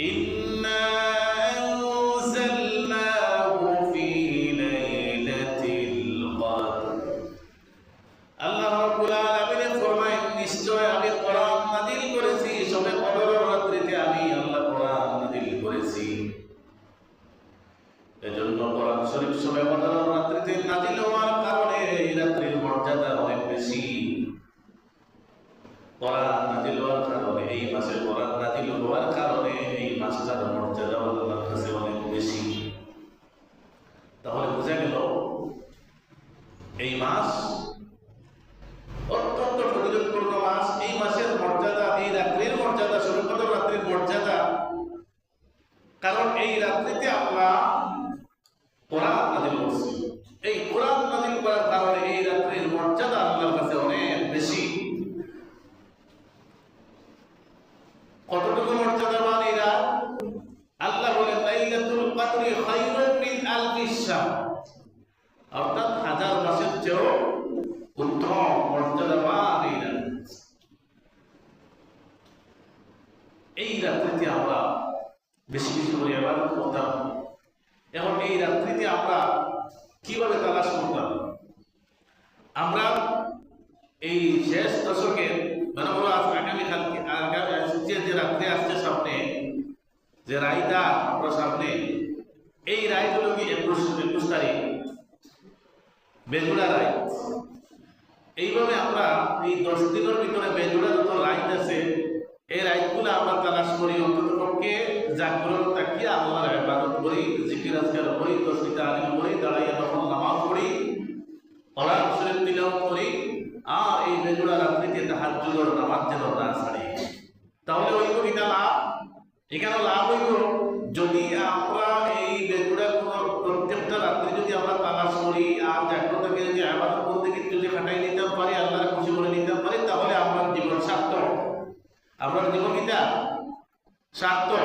إنا أنزلناه في ليلة القدر আল্লাহ রাব্বুল আলামিন ফরমায় নিশ্চয় আমি কোরআন নাযিল করেছি শবে কদরের রাত্রিতে আমি আল্লাহ কোরআন নাযিল করেছি। এজন্য কোরআন শরীফ শবে কদরের রাত্রিতে নাযিল হওয়ার কারণে এই রাত্রির মর্যাদা অনেক বেশি। কোরআন নাযিল হওয়ার কারণে এই মাসে কোরআন নাযিল হওয়ার কারণে এই মাসটার মর্যাদা আল্লাহর কাছে অনেক বেশি। তাহলে বোঝা গেল এই মাস অত্যন্ত ফজিলতপূর্ণ মাস। এই মাসের মর্যাদা, এই রাত্রির মর্যাদা, শবে কদর রাত্রির মর্যাদা, কারণ এই রাত্রিতে আমরা কোরআন নাযিল করছি। এই কোরআন নাযিল করার কারণে এই রাত্রির মর্যাদা আল্লাহর কাছে অনেক বেশি। কতটুকু মর্যাদাবান এই রাত? আল্লাহ বলেন লাইলাতুল কদরি খায়রুম মিন আলফি শাহর, অর্থাৎ হাজার মাসের চেয়েও উত্তম মর্যাদাবান এই রাত। এই রাত্রিতে আমরা বেশি বেশি করে ইবাদত করতাম। এখন এই রাত্রিতে আমরা কিভাবে তালাশ করতাম? আমরা এই শেষ দশকের মানে বলো আগামীকালকে যে রাত্রে আসছে সামনে, যে রায়টা আমরা সামনে, এই রায় হলো কি 21 তারিখ বেজুড়া রায়। এইভাবে আমরা এই 10 দিনের ভিতরে বেজুড়া যত রাইট আছে এই রাইটগুলো আমরা তালাশ করি। অন্তত পক্ষে জাগরণ তাকিয়ে আল্লাহর ইবাদত করি, জিকির আজকার করি, তসবিহ তাহলিল করি, দাঁড়াইয়া তখন নামাজ পড়ি, কোরআন শরীফ তিলাওয়াত করি। আর এই বেজুড়া রাত্রিতে তাহাজ্জুদের নামাজ যেন না ছাড়ি। তাহলে ওই কবিতা লাভ, এখানে লাভ হইল যদি আমরা এই বেজুড়া প্রত্যেকটা রাত্রি যদি আমরা তালাশ করি আর জাগ্রতকে যদি ইবাদত করতে যদি খাটাই নিতে পারি, আল্লাহর খুশি করে নিতে পারি, তাহলে আমার জীবন সার্থক, আমার জীবন সার্থক।